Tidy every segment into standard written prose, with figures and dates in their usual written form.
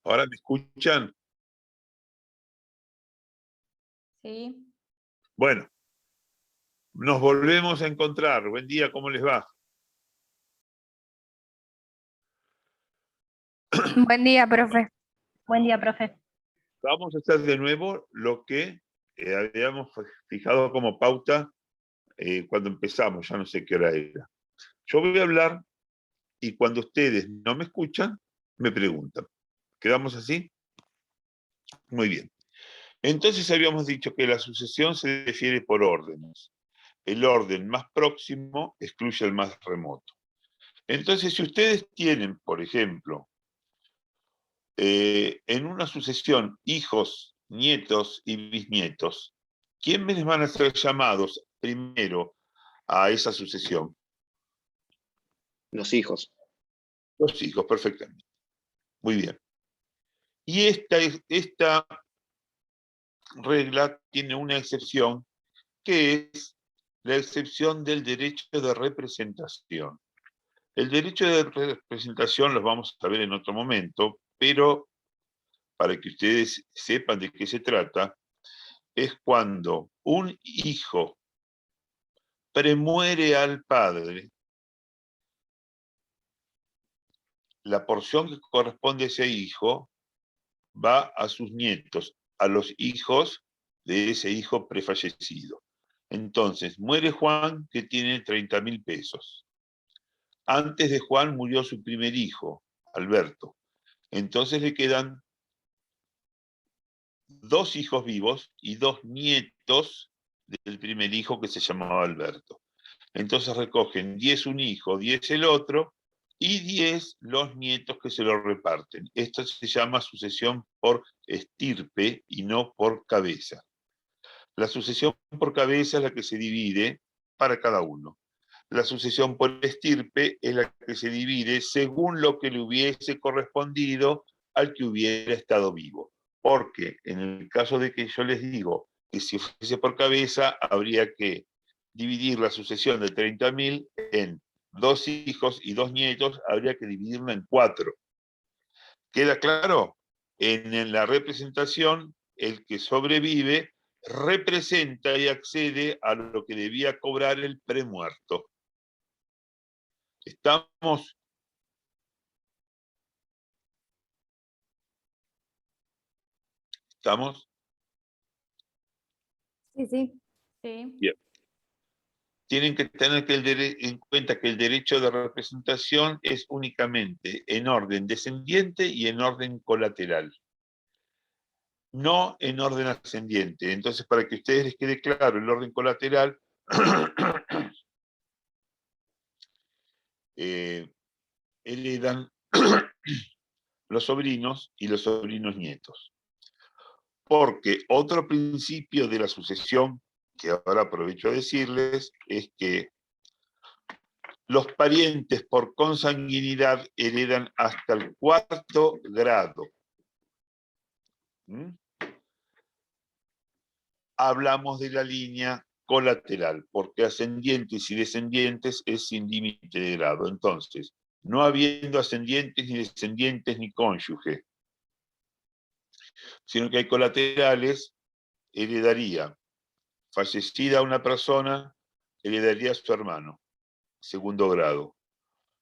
¿Ahora me escuchan? Sí. Bueno, nos volvemos a encontrar. Buen día, ¿cómo les va? Buen día, profe. Buen día, profe. Vamos a hacer de nuevo lo que habíamos fijado como pauta cuando empezamos, ya no sé qué hora era. Yo voy a hablar y cuando ustedes no me escuchan, me preguntan. ¿Quedamos así? Muy bien. Entonces habíamos dicho que la sucesión se define por órdenes. El orden más próximo excluye al más remoto. Entonces, si ustedes tienen, por ejemplo, en una sucesión hijos, nietos y bisnietos, ¿quiénes van a ser llamados primero a esa sucesión? Los hijos. Los hijos, perfectamente. Muy bien. Y esta regla tiene una excepción, que es la excepción del derecho de representación. El derecho de representación los vamos a ver en otro momento, pero para que ustedes sepan de qué se trata, es cuando un hijo premuere al padre, la porción que corresponde a ese hijo va a sus nietos, a los hijos de ese hijo prefallecido. Entonces, muere Juan, que tiene 30.000 pesos. Antes de Juan murió su primer hijo, Alberto. Entonces le quedan 2 hijos vivos y 2 nietos del primer hijo que se llamaba Alberto. Entonces recogen 10 un hijo, 10 el otro, y 10 los nietos que se lo reparten. Esto se llama sucesión por estirpe y no por cabeza. La sucesión por cabeza es la que se divide para cada uno. La sucesión por estirpe es la que se divide según lo que le hubiese correspondido al que hubiera estado vivo. Porque en el caso de que yo les digo que si fuese por cabeza, habría que dividir la sucesión de 30.000 en 2 hijos y 2 nietos, habría que dividirla en 4. ¿Queda claro? En la representación, el que sobrevive representa y accede a lo que debía cobrar el premuerto. ¿Estamos? ¿Estamos? Sí, sí. Sí. Bien. Tienen que tener en cuenta que el derecho de representación es únicamente en orden descendiente y en orden colateral, no en orden ascendiente. Entonces, para que a ustedes les quede claro el orden colateral, heredan los sobrinos y los sobrinos nietos. Porque otro principio de la sucesión, que ahora aprovecho a decirles, es que los parientes por consanguinidad heredan hasta el 4º grado. ¿Mm? Hablamos de la línea colateral, porque ascendientes y descendientes es sin límite de grado. Entonces, no habiendo ascendientes ni descendientes ni cónyuge, sino que hay colaterales, heredaría, fallecida una persona, heredaría a su hermano, 2º grado.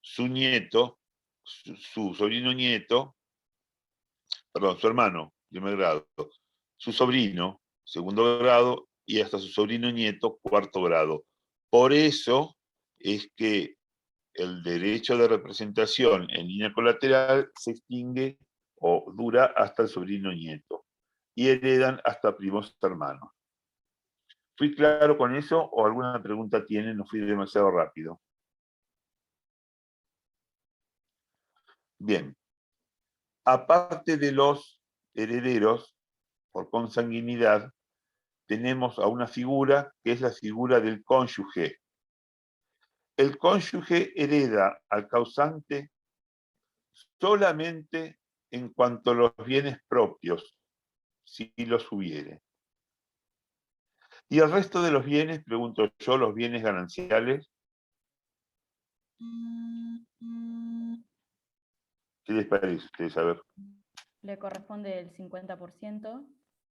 Su nieto, su sobrino nieto, perdón, su hermano, 1er grado. Su sobrino, 2º grado, y hasta su sobrino nieto, 4º grado. Por eso es que el derecho de representación en línea colateral se extingue o dura hasta el sobrino nieto. Y heredan hasta primos hermanos. ¿Fui claro con eso o alguna pregunta tienen? No fui demasiado rápido. Bien. Aparte de los herederos por consanguinidad, tenemos a una figura que es la figura del cónyuge. El cónyuge hereda al causante solamente en cuanto a los bienes propios, si los hubiere. Y el resto de los bienes, pregunto yo, los bienes gananciales, ¿qué les parece a ustedes? A ver. Le corresponde el 50%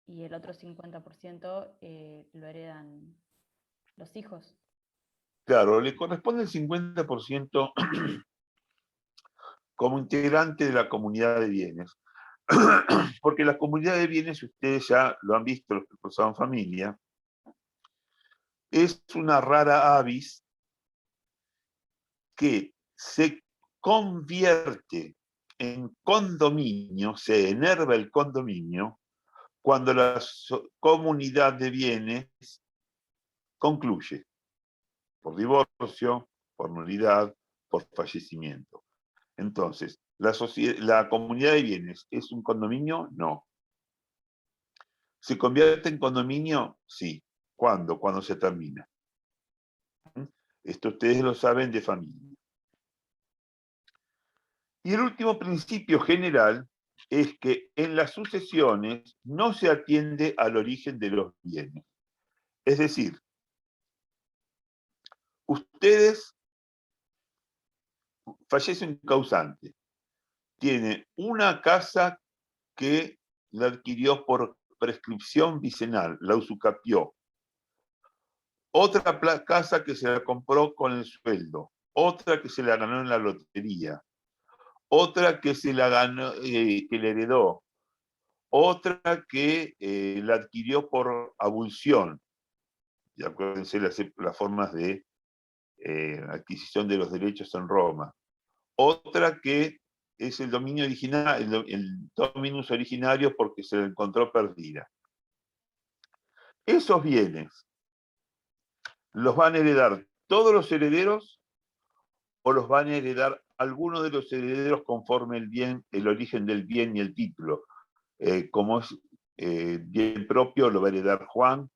y el otro 50% lo heredan los hijos. Claro, le corresponde el 50% como integrante de la comunidad de bienes. Porque la comunidad de bienes, ustedes ya lo han visto, los que cursaban familia, es una rara avis que se convierte en condominio, se enerva el condominio, cuando la comunidad de bienes concluye, por divorcio, por nulidad, por fallecimiento. Entonces, ¿la comunidad de bienes es un condominio? No. ¿Se convierte en condominio? Sí. ¿Cuándo? Cuando se termina. Esto ustedes lo saben de familia. Y el último principio general es que en las sucesiones no se atiende al origen de los bienes. Es decir, ustedes, fallece un causante, tiene una casa que la adquirió por prescripción vicenal, la usucapió, otra casa que se la compró con el sueldo, otra que se la ganó en la lotería, otra que se la ganó, que le heredó, otra que la adquirió por abulsión. Y acuérdense las formas de adquisición de los derechos en Roma. Otra que es el dominio original, el dominus originario porque se la encontró perdida. Esos bienes los van a heredar todos los herederos o los van a heredar algunos de los herederos conforme el origen del bien y el título. Como es bien propio, lo va a heredar Juan.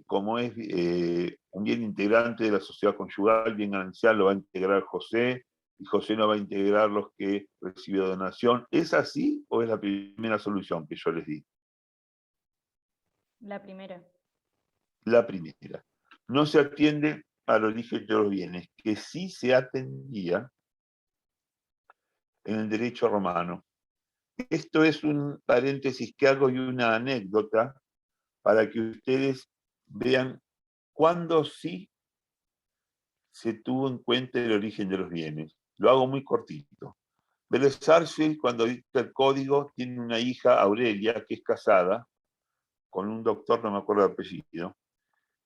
Como es un bien integrante de la sociedad conyugal, bien ganancial, lo va a integrar José, y José no va a integrar los que recibió donación. ¿Es así o es la primera solución que yo les di? La primera. La primera. No se atiende al origen de los bienes, que sí se atendía en el derecho romano. Esto es un paréntesis que hago y una anécdota para que ustedes vean cuándo sí se tuvo en cuenta el origen de los bienes. Lo hago muy cortito. Vélez Sarsfield, cuando dicta el código, tiene una hija, Aurelia, que es casada con un doctor, no me acuerdo el apellido,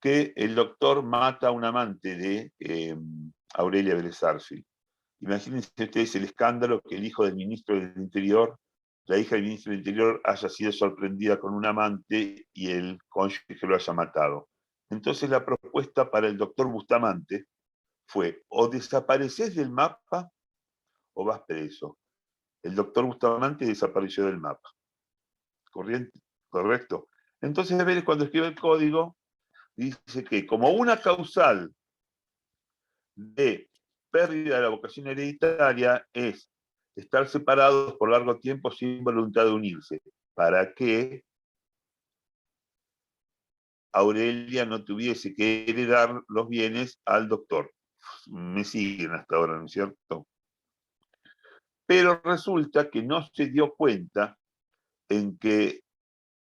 que el doctor mata a un amante de Aurelia Vélez Sarsfield. Imagínense ustedes el escándalo que el hijo del ministro del Interior, la hija del ministro del Interior, haya sido sorprendida con un amante y el cónyuge lo haya matado. Entonces la propuesta para el doctor Bustamante fue: o desapareces del mapa o vas preso. El doctor Bustamante desapareció del mapa. ¿Correcto? Entonces Vélez, cuando escribe el código, dice que como una causal de pérdida de la vocación hereditaria es estar separados por largo tiempo sin voluntad de unirse, para que Aurelia no tuviese que heredar los bienes al doctor. Me siguen hasta ahora, ¿no es cierto? Pero resulta que no se dio cuenta en que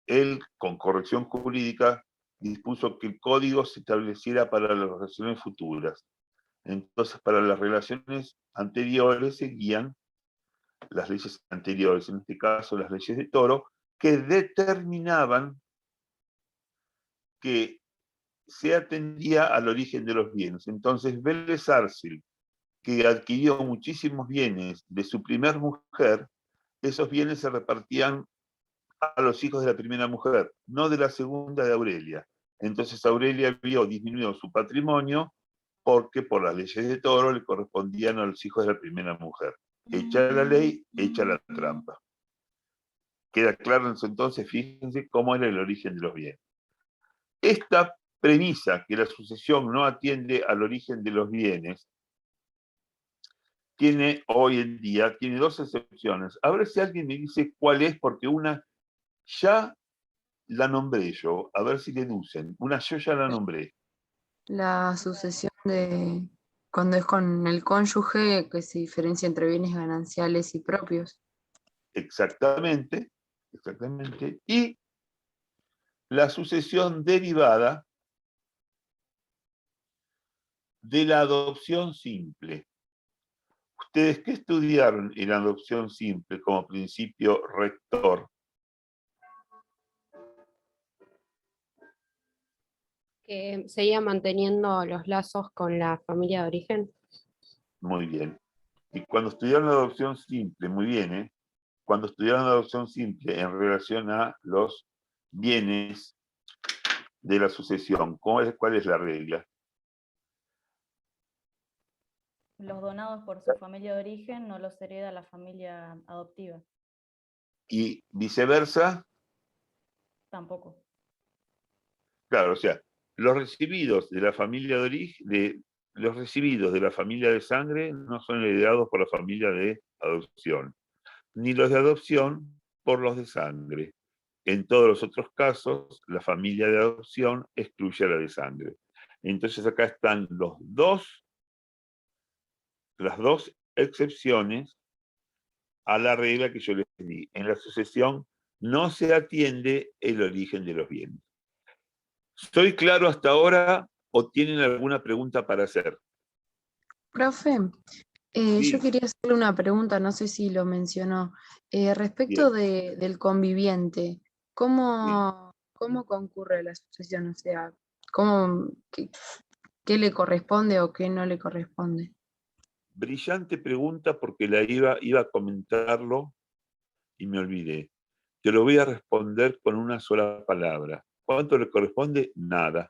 él, con corrección jurídica, dispuso que el código se estableciera para las relaciones futuras. Entonces, para las relaciones anteriores seguían las leyes anteriores, en este caso las leyes de Toro, que determinaban que se atendía al origen de los bienes. Entonces, Vélez Sarsfield, que adquirió muchísimos bienes de su primer mujer, esos bienes se repartían a los hijos de la primera mujer, no de la segunda, de Aurelia. Entonces Aurelia vio disminuido su patrimonio porque por las leyes de Toro le correspondían a los hijos de la primera mujer. Hecha la ley, hecha la trampa. Queda claro entonces, fíjense cómo era el origen de los bienes. Esta premisa, que la sucesión no atiende al origen de los bienes, tiene hoy en día, tiene dos excepciones. A ver si alguien me dice cuál es, porque una ya la nombré yo, a ver si deducen. Una yo ya la nombré. La sucesión de cuando es con el cónyuge que se diferencia entre bienes gananciales y propios. Exactamente. exactamente, y la sucesión derivada de la adopción simple. ¿Ustedes qué estudiaron en la adopción simple como principio rector? Que seguía manteniendo los lazos con la familia de origen. Muy bien. Y cuando estudiaron la adopción simple, muy bien, ¿eh? Cuando estudiaron la adopción simple en relación a los bienes de la sucesión, ¿cuál es la regla? Los donados por su familia de origen no los hereda la familia adoptiva, Y viceversa, tampoco. claro, o sea, los recibidos de la familia de origen, los recibidos de la familia de sangre no son heredados por la familia de adopción, ni los de adopción por los de sangre. En todos los otros casos, la familia de adopción excluye a la de sangre. Entonces acá están las dos excepciones a la regla que yo les di. En la sucesión no se atiende el origen de los bienes. ¿Estoy claro hasta ahora o tienen alguna pregunta para hacer? Profe, Sí, yo quería hacerle una pregunta, no sé si lo mencionó, respecto bien. del conviviente, Sí. ¿cómo concurre la sucesión? O sea, qué le corresponde o qué no le corresponde? Brillante pregunta porque iba a comentarlo y me olvidé. Te lo voy a responder con una sola palabra. ¿Cuánto le corresponde? Nada.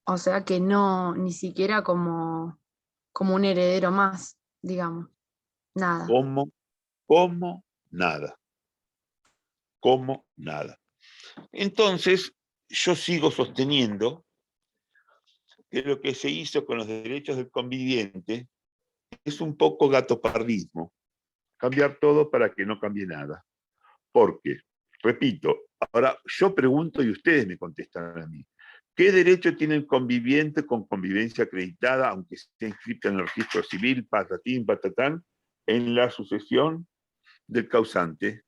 O sea que no, ni siquiera como un heredero más, digamos, nada. Como nada. Como nada. Entonces, yo sigo sosteniendo que lo que se hizo con los derechos del conviviente es un poco gatopardismo. Cambiar todo para que no cambie nada. Porque, repito, ahora yo pregunto y ustedes me contestan a mí. ¿Qué derecho tiene el conviviente con convivencia acreditada, aunque esté inscrita en el registro civil, patatín, patatán, en la sucesión del causante?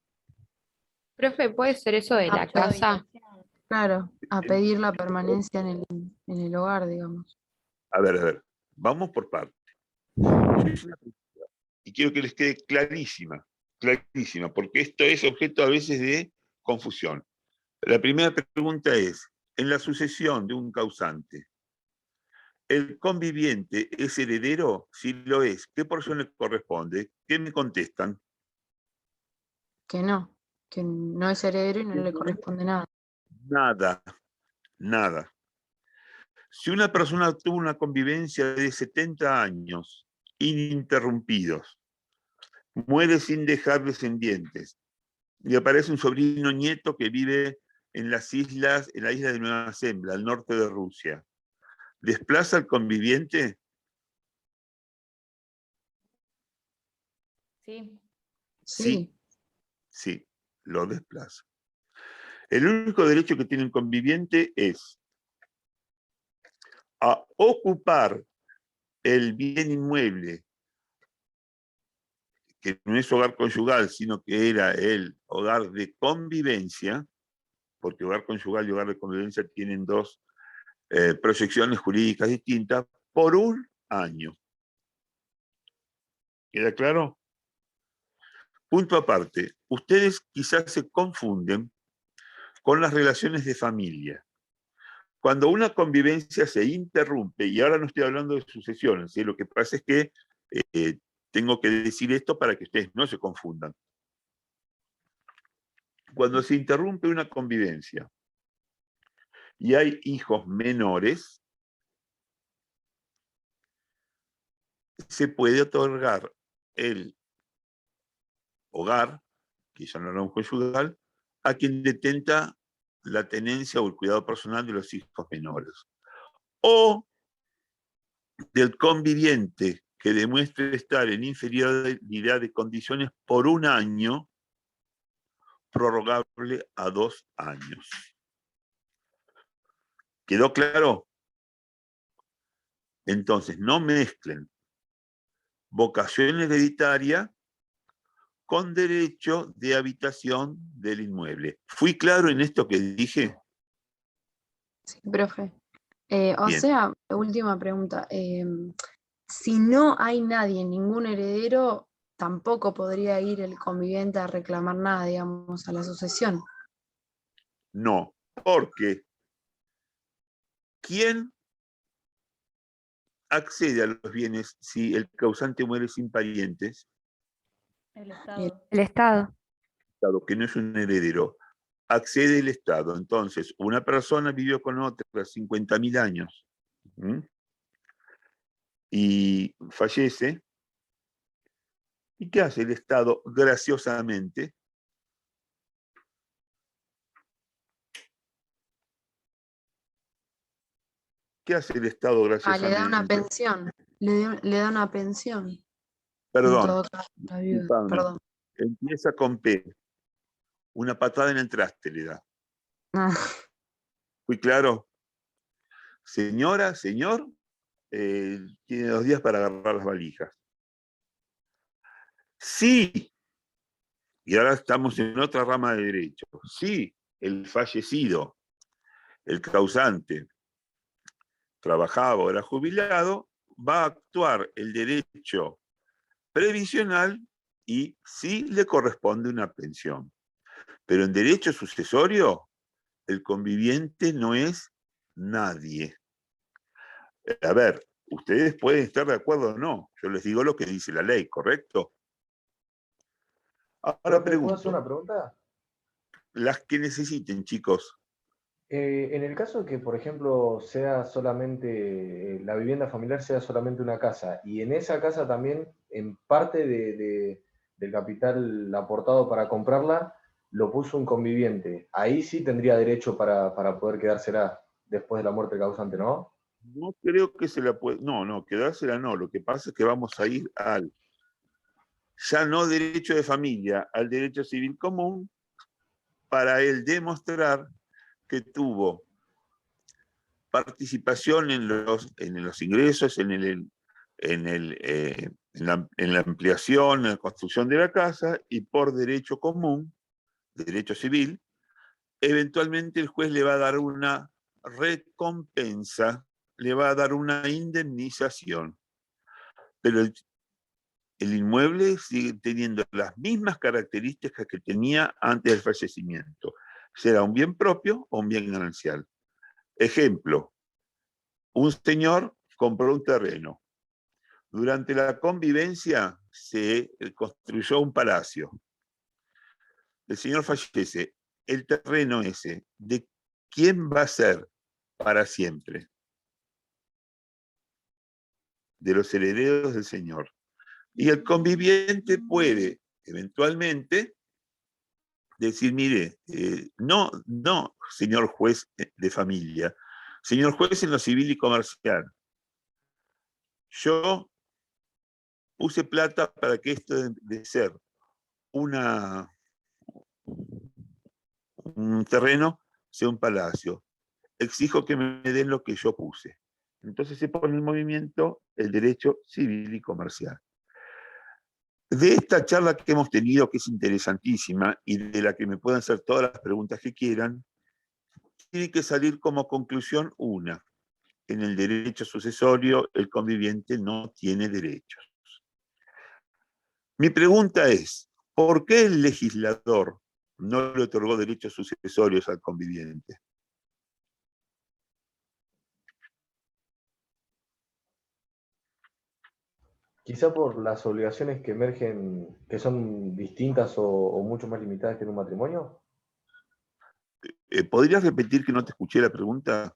Profe, ¿puede ser eso de la casa? Claro, a pedir la permanencia en el hogar, digamos. A ver, vamos por partes. Y quiero que les quede clarísima, clarísima, porque esto es objeto a veces de confusión. La primera pregunta es, en la sucesión de un causante, ¿el conviviente es heredero? Si lo es, ¿qué porción le corresponde? ¿Qué me contestan? Que no es heredero y no le corresponde nada. Nada, nada. Si una persona tuvo una convivencia de 70 años, ininterrumpidos, muere sin dejar descendientes, y aparece un sobrino nieto que vive en las islas, en la isla de Nueva Zembla, al norte de Rusia, ¿desplaza al conviviente? Sí, Sí, Sí, sí, lo desplaza. El único derecho que tiene el conviviente es a ocupar el bien inmueble, que no es hogar conyugal, sino que era el hogar de convivencia, porque hogar conyugal y hogar de convivencia tienen dos proyecciones jurídicas distintas, por un año. ¿Queda claro? Punto aparte, ustedes quizás se confunden con las relaciones de familia. Cuando una convivencia se interrumpe, y ahora no estoy hablando de sucesiones, ¿sí? Lo que pasa es que tengo que decir esto para que ustedes no se confundan. Cuando se interrumpe una convivencia y hay hijos menores, se puede otorgar el hogar, que ya no era un conyugal, a quien detenta la tenencia o el cuidado personal de los hijos menores. O del conviviente que demuestre estar en inferioridad de condiciones por un año, prorrogable a 2 años. ¿Quedó claro? Entonces, no mezclen vocación hereditaria con derecho de habitación del inmueble. ¿Fui claro en esto que dije? Sí, profe. O Bien. sea, última pregunta. Si no hay nadie, ningún heredero, tampoco podría ir el conviviente a reclamar nada, digamos, a la sucesión. No, porque ¿quién accede a los bienes si el causante muere sin parientes? El Estado. El Estado. Dado que no es un heredero, accede el Estado. Entonces, una persona vivió con otra 50.000 años, ¿m? Y fallece. ¿Y qué hace el Estado graciosamente? ¿Qué hace el Estado Le da una graciosamente? pensión. Le da una pensión. En Perdón, todo caso, la viuda. disculpame. Perdón. Empieza con P. Una patada en el traste le da. Ah, ¿Fui claro? Señora, señor, tiene 2 días para agarrar las valijas. Sí, y ahora estamos en otra rama de derecho. Sí, el fallecido, el causante, trabajaba o era jubilado, va a actuar el derecho previsional y sí le corresponde una pensión. Pero en derecho sucesorio, el conviviente no es nadie. A ver, ustedes pueden estar de acuerdo o no. Yo les digo lo que dice la ley, ¿correcto? Ahora ¿Puedo hacer una pregunto, pregunta? las que necesiten, chicos. En el caso que, por ejemplo, sea solamente, la vivienda familiar sea solamente una casa, y en esa casa también, en parte del capital aportado para comprarla, lo puso un conviviente, ahí sí tendría derecho para poder quedársela después de la muerte del causante, ¿no? No creo que se la pueda... No, quedársela no. Lo que pasa es que vamos a ir al, ya no derecho de familia, al derecho civil común, para él demostrar que tuvo participación en los ingresos, en la ampliación, en la construcción de la casa, y por derecho común, derecho civil, eventualmente el juez le va a dar una recompensa, le va a dar una indemnización. Pero el inmueble sigue teniendo las mismas características que tenía antes del fallecimiento. Será un bien propio o un bien ganancial. Ejemplo, un señor compró un terreno. Durante la convivencia se construyó un palacio. El señor fallece. El terreno ese, ¿de quién va a ser para siempre? De los herederos del señor. Y el conviviente puede, eventualmente, decir, mire, no, señor juez de familia, señor juez en lo civil y comercial, yo puse plata para que esto de ser un terreno sea un palacio. Exijo que me den lo que yo puse. Entonces se pone en movimiento el derecho civil y comercial. De esta charla que hemos tenido, que es interesantísima, y de la que me pueden hacer todas las preguntas que quieran, tiene que salir como conclusión una. En el derecho sucesorio, el conviviente no tiene derechos. Mi pregunta es, ¿por qué el legislador no le otorgó derechos sucesorios al conviviente? Quizá por las obligaciones que emergen, que son distintas o mucho más limitadas que en un matrimonio. ¿Podrías repetir que no te escuché la pregunta?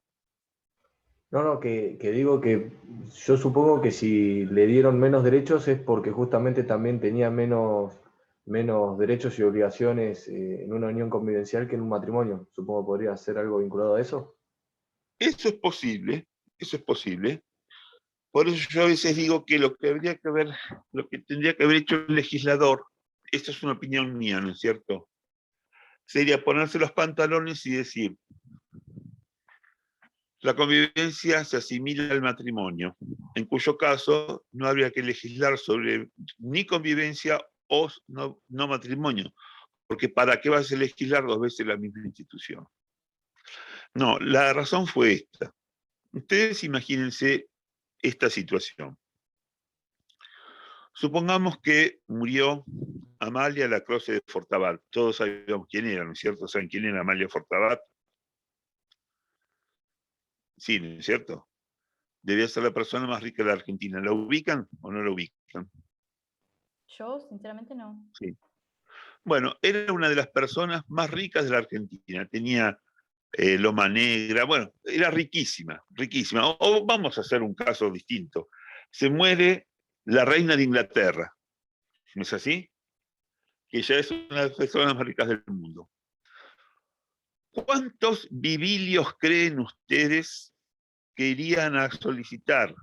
No, que digo que yo supongo que si le dieron menos derechos es porque justamente también tenía menos derechos y obligaciones en una unión convivencial que en un matrimonio. Supongo que podría ser algo vinculado a eso. Eso es posible, eso es posible. Por eso yo a veces digo que lo que tendría que haber hecho el legislador, esta es una opinión mía, ¿no es cierto? Sería ponerse los pantalones y decir, la convivencia se asimila al matrimonio, en cuyo caso no habría que legislar sobre ni convivencia o no matrimonio. Porque ¿para qué vas a legislar 2 veces la misma institución? No, la razón fue esta. Ustedes imagínense esta situación. Supongamos que murió Amalia Lacroze de Fortabat. Todos sabemos quién era, ¿no es cierto? ¿Saben quién era Amalia Fortabat? Sí, ¿no es cierto? Debía ser la persona más rica de la Argentina. ¿La ubican o no la ubican? Yo, sinceramente, no. Sí. Bueno, era una de las personas más ricas de la Argentina. Tenía loma negra, bueno, era riquísima, riquísima. O vamos a hacer un caso distinto. Se muere la reina de Inglaterra, ¿no es así? Que ya es una de las personas más ricas del mundo. ¿Cuántos vibilios creen ustedes que irían a solicitar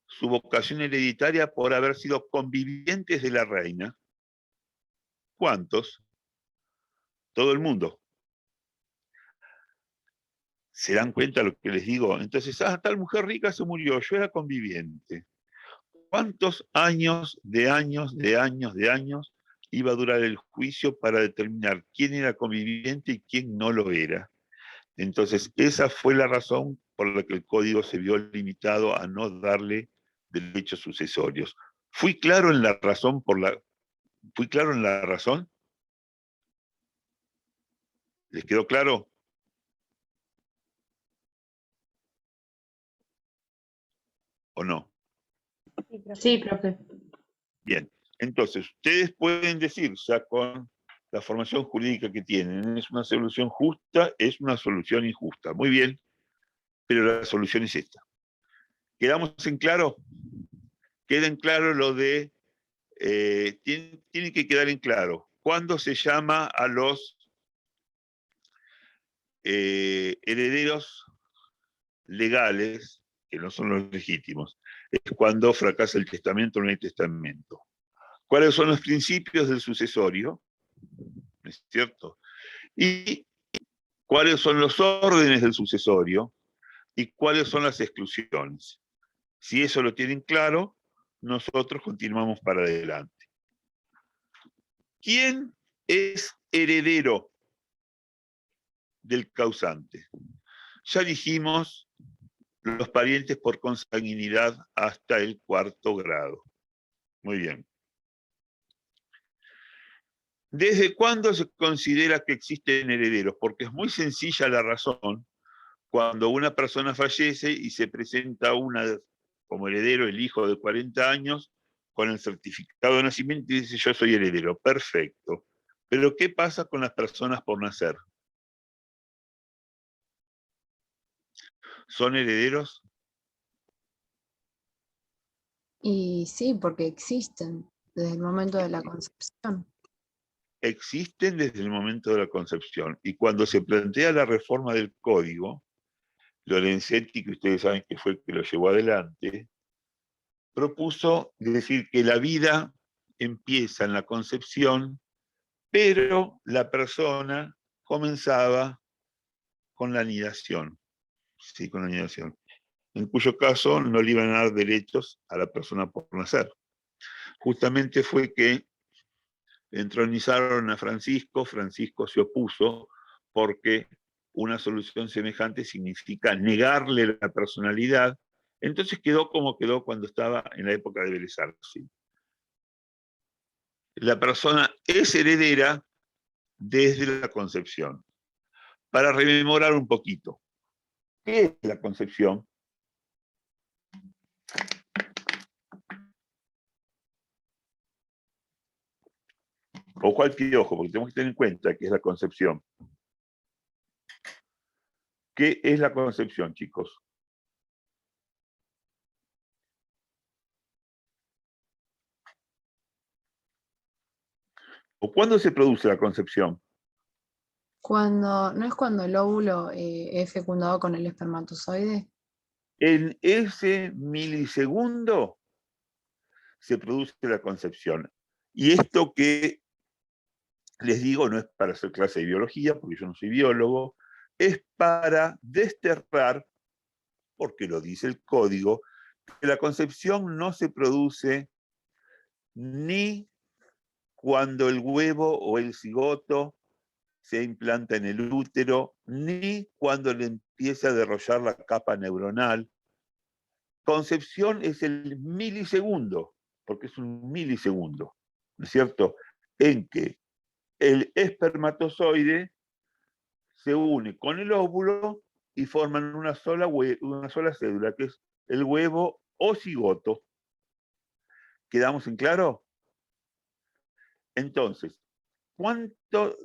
su vocación hereditaria por haber sido convivientes de la reina? ¿Cuántos? Todo el mundo. ¿Se dan cuenta de lo que les digo? Entonces, tal mujer rica se murió, yo era conviviente. ¿Cuántos años iba a durar el juicio para determinar quién era conviviente y quién no lo era? Entonces, esa fue la razón por la que el código se vio limitado a no darle derechos sucesorios. ¿Fui claro en la razón ¿Fui claro en la razón? ¿Les quedó claro? ¿O no? Sí, profe. Bien, entonces, ustedes pueden decir, ya con la formación jurídica que tienen, es una solución justa, es una solución injusta. Muy bien, pero la solución es esta. ¿Quedamos en claro? Queda en claro lo de, tiene que quedar en claro, ¿cuándo se llama a los herederos legales, que no son los legítimos? Es cuando fracasa el testamento o no hay testamento. ¿Cuáles son los principios del sucesorio? ¿No es cierto? Y cuáles son los órdenes del sucesorio y cuáles son las exclusiones. Si eso lo tienen claro, nosotros continuamos para adelante. ¿Quién es heredero del causante? Ya dijimos los parientes por consanguinidad hasta el 4º grado. Muy bien. ¿Desde cuándo se considera que existen herederos? Porque es muy sencilla la razón. Cuando una persona fallece y se presenta como heredero el hijo de 40 años, con el certificado de nacimiento y dice yo soy heredero. Perfecto. Pero ¿qué pasa con las personas por nacer? ¿Son herederos? Y sí, porque existen desde el momento de la concepción. Existen desde el momento de la concepción. Y cuando se plantea la reforma del código, Lorenzetti, que ustedes saben que fue el que lo llevó adelante, propuso decir que la vida empieza en la concepción, pero la persona comenzaba con la anidación. Sí, con la anidación. En cuyo caso no le iban a dar derechos a la persona por nacer. Justamente fue que entronizaron a Francisco, Francisco se opuso porque una solución semejante significa negarle la personalidad, entonces quedó como quedó cuando estaba en la época de Vélez Sarsfield. La persona es heredera desde la concepción. Para rememorar un poquito, ¿qué es la concepción? Ojo al piojo, porque tenemos que tener en cuenta qué es la concepción. ¿Qué es la concepción, chicos? ¿O cuándo se produce la concepción? ¿No es cuando el óvulo es fecundado con el espermatozoide? En ese milisegundo se produce la concepción. Y esto que les digo no es para hacer clase de biología, porque yo no soy biólogo, es para desterrar, porque lo dice el código, que la concepción no se produce ni cuando el huevo o el cigoto se implanta en el útero, ni cuando le empieza a desarrollar la capa neuronal. Concepción es el milisegundo, porque es un milisegundo, ¿no es cierto? En que el espermatozoide se une con el óvulo y forman una sola célula, que es el huevo o cigoto. ¿Quedamos en claro? Entonces, ¿cuántos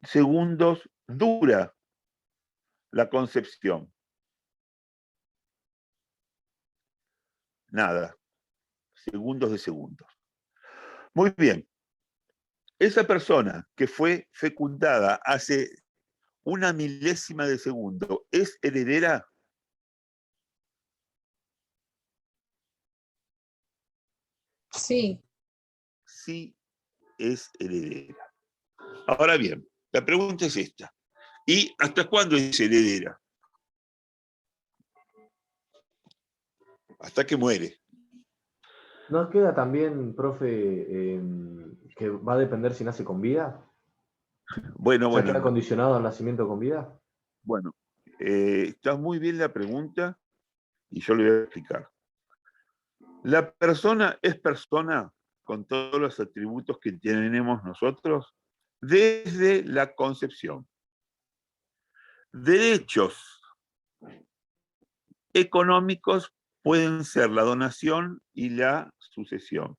segundos dura la concepción? Nada, segundos de segundos. Muy bien. Esa persona que fue fecundada hace una milésima de segundo, ¿es heredera? Sí, Sí, es heredera. Ahora bien, la pregunta es esta. ¿Y hasta cuándo es heredera? Hasta que muere. ¿Nos queda también, profe, que va a depender si nace con vida? Bueno, O sea, ¿queda bueno, condicionado al nacimiento con vida? bueno. Está muy bien la pregunta y yo le voy a explicar. La persona es persona con todos los atributos que tenemos nosotros desde la concepción. Derechos económicos pueden ser la donación y la sucesión.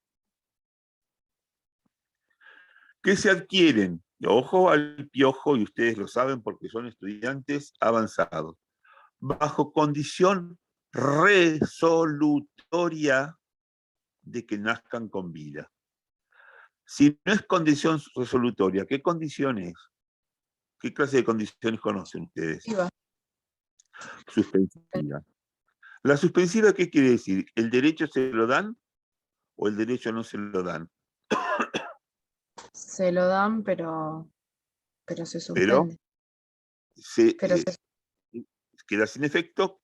¿Qué se adquieren? Ojo al piojo, y ustedes lo saben porque son estudiantes avanzados. Bajo condición resolutoria de que nazcan con vida. Si no es condición resolutoria, ¿qué condición es? ¿Qué clase de condiciones conocen ustedes? iba. Suspensiva. ¿La suspensiva qué quiere decir? ¿El derecho se lo dan o el derecho no se lo dan? Se lo dan, pero se Pero suspende. se Pero se- queda sin efecto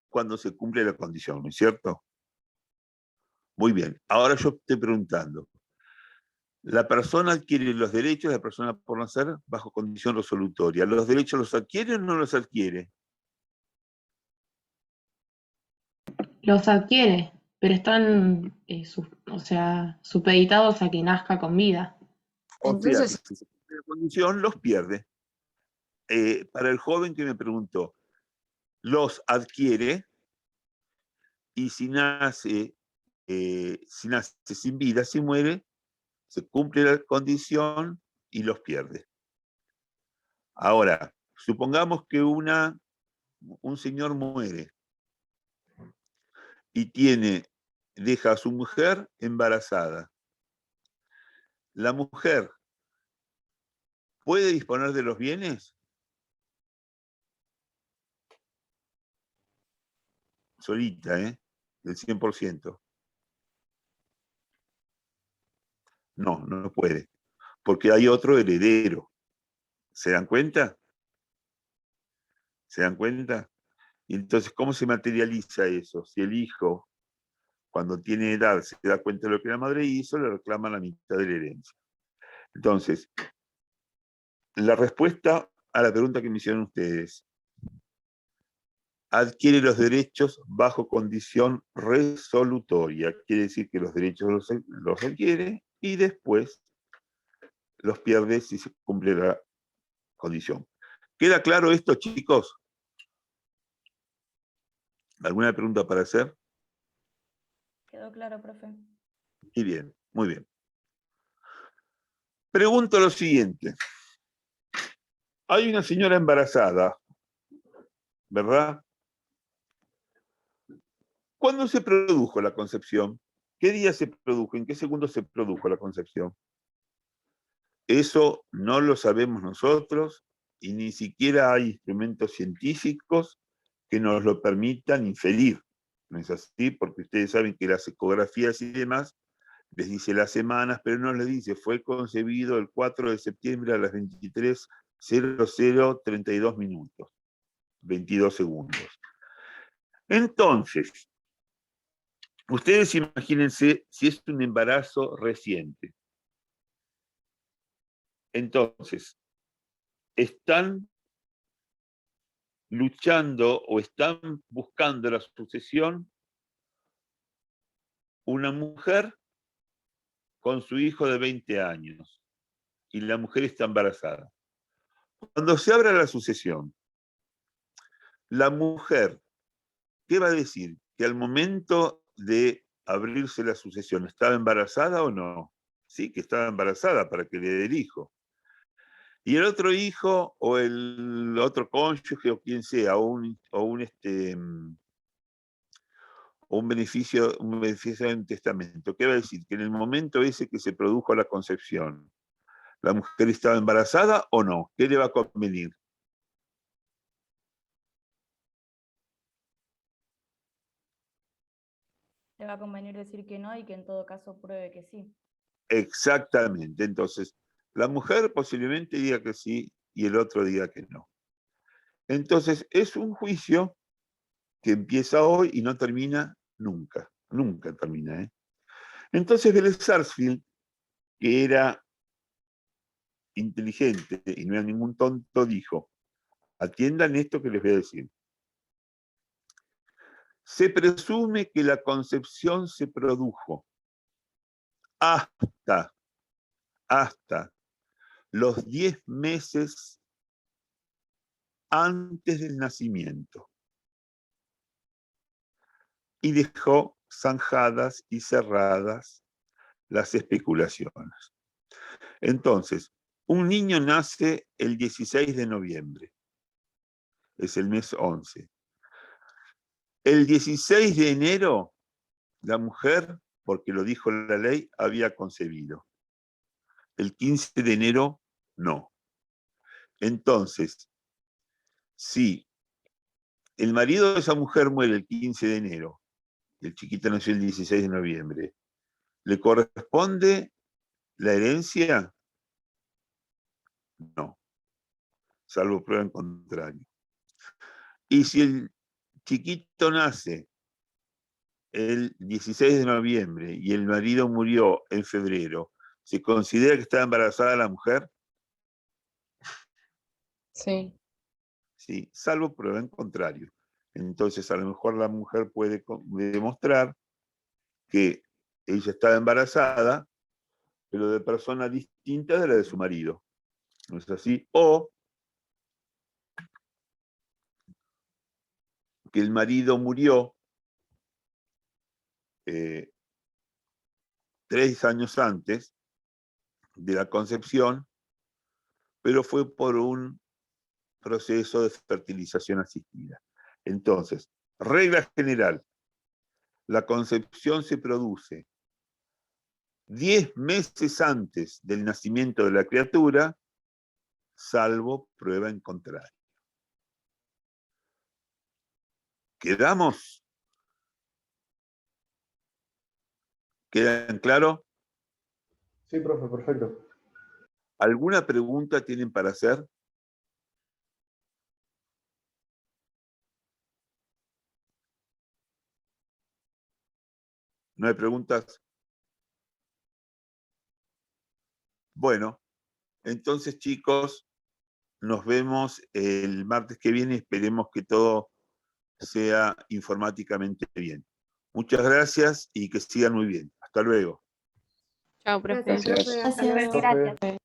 cuando se cumple la condición, ¿no es cierto? Muy bien. Ahora yo estoy preguntando. La persona adquiere los derechos de la persona por nacer bajo condición resolutoria. ¿Los derechos los adquiere o no los adquiere? Los adquiere, pero están, o sea, supeditados a que nazca con vida. O sea, que entonces, si se cumple la condición, los pierde. Para el joven que me preguntó, los adquiere y si nace sin vida, si muere, se cumple la condición y los pierde. Ahora, supongamos que un señor muere y deja a su mujer embarazada. ¿La mujer puede disponer de los bienes? Solita, del 100%. No, no puede, porque hay otro heredero. ¿Se dan cuenta? ¿Se dan cuenta? Y entonces, ¿cómo se materializa eso? Si el hijo, cuando tiene edad, se da cuenta de lo que la madre hizo, le reclama la mitad de la herencia. Entonces, la respuesta a la pregunta que me hicieron ustedes, adquiere los derechos bajo condición resolutoria. Quiere decir que los derechos los adquiere y después los pierde si se cumple la condición. ¿Queda claro esto, chicos? ¿Alguna pregunta para hacer? ¿Quedó claro, profe? Muy bien, muy bien. Pregunto lo siguiente. Hay una señora embarazada, ¿verdad? ¿Cuándo se produjo la concepción? ¿Qué día se produjo? ¿En qué segundo se produjo la concepción? Eso no lo sabemos nosotros y ni siquiera hay instrumentos científicos que nos lo permitan inferir. ¿No es así? Porque ustedes saben que las ecografías y demás les dice las semanas, pero no les dice, fue concebido el 4 de septiembre a las 23:00:32 minutos, 22 segundos. Entonces, ustedes imagínense si es un embarazo reciente. Entonces, están luchando o están buscando la sucesión una mujer con su hijo de 20 años y la mujer está embarazada. Cuando se abra la sucesión, la mujer, ¿qué va a decir? ¿Que al momento de abrirse la sucesión estaba embarazada o no? Sí, que estaba embarazada para que le dé el hijo. Y el otro hijo o el otro cónyuge o quien sea, un beneficio en testamento, ¿qué va a decir? Que en el momento ese que se produjo la concepción, ¿la mujer estaba embarazada o no? ¿Qué le va a convenir? Le va a convenir decir que no y que en todo caso pruebe que sí. Exactamente. Entonces, la mujer posiblemente diga que sí y el otro diga que no. Entonces, es un juicio que empieza hoy y no termina nunca. Nunca termina, ¿eh? Entonces, Vélez Sarsfield, que era inteligente y no era ningún tonto, dijo: atiendan esto que les voy a decir. Se presume que la concepción se produjo hasta los 10 meses antes del nacimiento y dejó zanjadas y cerradas las especulaciones. Entonces, un niño nace el 16 de noviembre, es el mes 11. El 16 de enero, la mujer, porque lo dijo la ley, había concebido. El 15 de enero, no. Entonces, si el marido de esa mujer muere el 15 de enero, el chiquito nació el 16 de noviembre, ¿le corresponde la herencia? No, salvo prueba en contrario. Y si el chiquito nace el 16 de noviembre y el marido murió en febrero, ¿se considera que estaba embarazada la mujer? Sí. Sí, salvo prueba en contrario. Entonces, a lo mejor la mujer puede demostrar que ella estaba embarazada, pero de persona distinta de la de su marido. ¿No es así? O que el marido murió 3 años antes de la concepción, pero fue por un proceso de fertilización asistida. Entonces, regla general, la concepción se produce 10 meses antes del nacimiento de la criatura, salvo prueba en contrario. ¿Quedamos? ¿Quedan claro? Sí, profe, perfecto. ¿Alguna pregunta tienen para hacer? ¿No hay preguntas? Bueno, entonces chicos, nos vemos el martes que viene. Esperemos que todo sea informáticamente bien. Muchas gracias y que sigan muy bien. Hasta luego. Chao, profe. Gracias. Gracias. Profe.